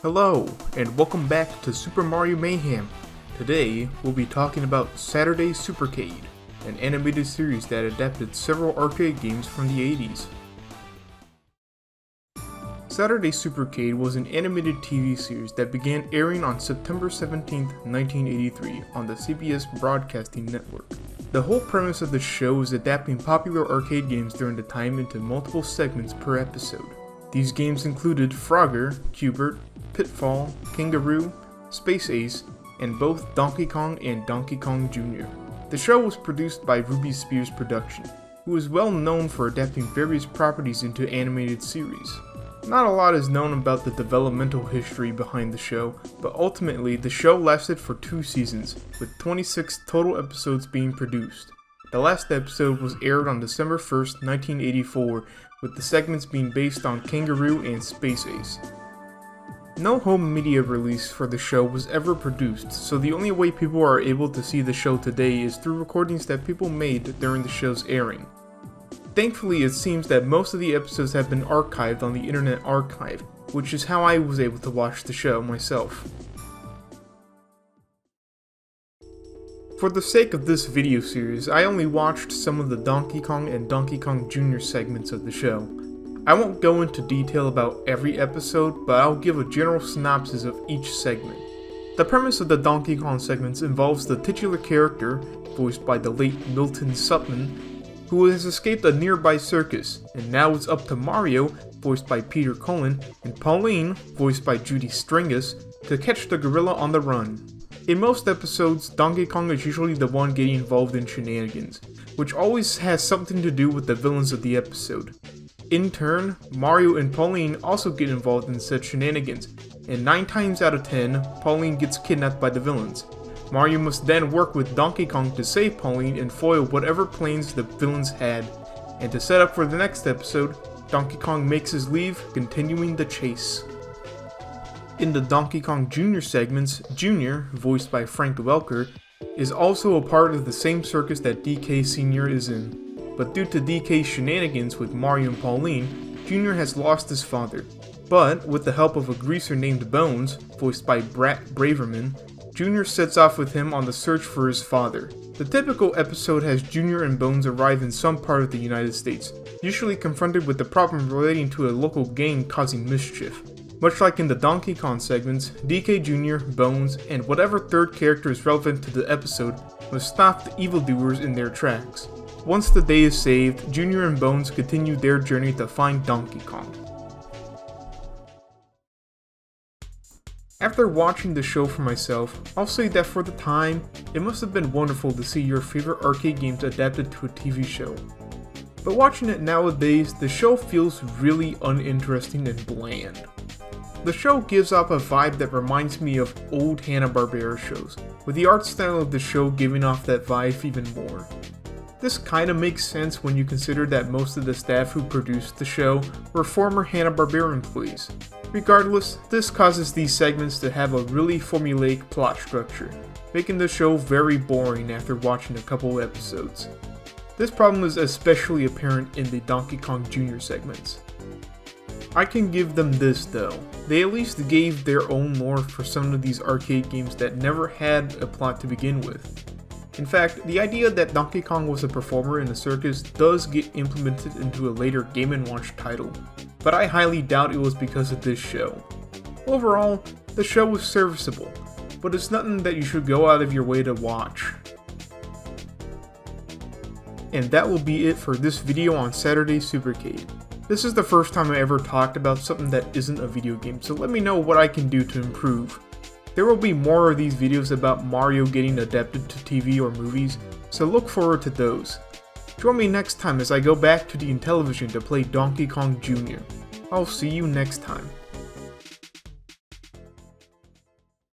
Hello, and welcome back to Super Mario Mayhem. Today, we'll be talking about Saturday Supercade, an animated series that adapted several arcade games from the 80s. Saturday Supercade was an animated TV series that began airing on September 17, 1983 on the CBS Broadcasting Network. The whole premise of the show is adapting popular arcade games during the time into multiple segments per episode. These games included Frogger, Q*bert, Pitfall, Kangaroo, Space Ace, and both Donkey Kong and Donkey Kong Jr. The show was produced by Ruby Spears Production, who is well known for adapting various properties into animated series. Not a lot is known about the developmental history behind the show, but ultimately the show lasted for 2 seasons, with 26 total episodes being produced. The last episode was aired on December 1st, 1984, with the segments being based on Kangaroo and Space Ace. No home media release for the show was ever produced, so the only way people are able to see the show today is through recordings that people made during the show's airing. Thankfully, it seems that most of the episodes have been archived on the Internet Archive, which is how I was able to watch the show myself. For the sake of this video series, I only watched some of the Donkey Kong and Donkey Kong Jr. segments of the show. I won't go into detail about every episode, but I'll give a general synopsis of each segment. The premise of the Donkey Kong segments involves the titular character, voiced by the late Milton Sutman, who has escaped a nearby circus, and now it's up to Mario, voiced by Peter Cullen, and Pauline, voiced by Judy Stringus, to catch the gorilla on the run. In most episodes, Donkey Kong is usually the one getting involved in shenanigans, which always has something to do with the villains of the episode. In turn, Mario and Pauline also get involved in said shenanigans, and 9 times out of 10, Pauline gets kidnapped by the villains. Mario must then work with Donkey Kong to save Pauline and foil whatever plans the villains had, and to set up for the next episode, Donkey Kong makes his leave, continuing the chase. In the Donkey Kong Jr. segments, Jr., voiced by Frank Welker, is also a part of the same circus that DK Sr. is in. But due to DK's shenanigans with Mario and Pauline, Jr. has lost his father. But, with the help of a greaser named Bones, voiced by Brat Braverman, Jr. sets off with him on the search for his father. The typical episode has Jr. and Bones arrive in some part of the United States, usually confronted with the problem relating to a local gang causing mischief. Much like in the Donkey Kong segments, DK Jr., Bones, and whatever third character is relevant to the episode must stop the evildoers in their tracks. Once the day is saved, Jr. and Bones continue their journey to find Donkey Kong. After watching the show for myself, I'll say that for the time, it must have been wonderful to see your favorite arcade games adapted to a TV show. But watching it nowadays, the show feels really uninteresting and bland. The show gives off a vibe that reminds me of old Hanna-Barbera shows, with the art style of the show giving off that vibe even more. This kinda makes sense when you consider that most of the staff who produced the show were former Hanna-Barbera employees. Regardless, this causes these segments to have a really formulaic plot structure, making the show very boring after watching a couple episodes. This problem is especially apparent in the Donkey Kong Jr. segments. I can give them this though, they at least gave their own lore for some of these arcade games that never had a plot to begin with. In fact, the idea that Donkey Kong was a performer in a circus does get implemented into a later Game & Watch title, but I highly doubt it was because of this show. Overall, the show was serviceable, but it's nothing that you should go out of your way to watch. And that will be it for this video on Saturday Supercade. This is the first time I ever talked about something that isn't a video game, so let me know what I can do to improve. There will be more of these videos about Mario getting adapted to TV or movies, so look forward to those. Join me next time as I go back to the Intellivision to play Donkey Kong Jr. I'll see you next time.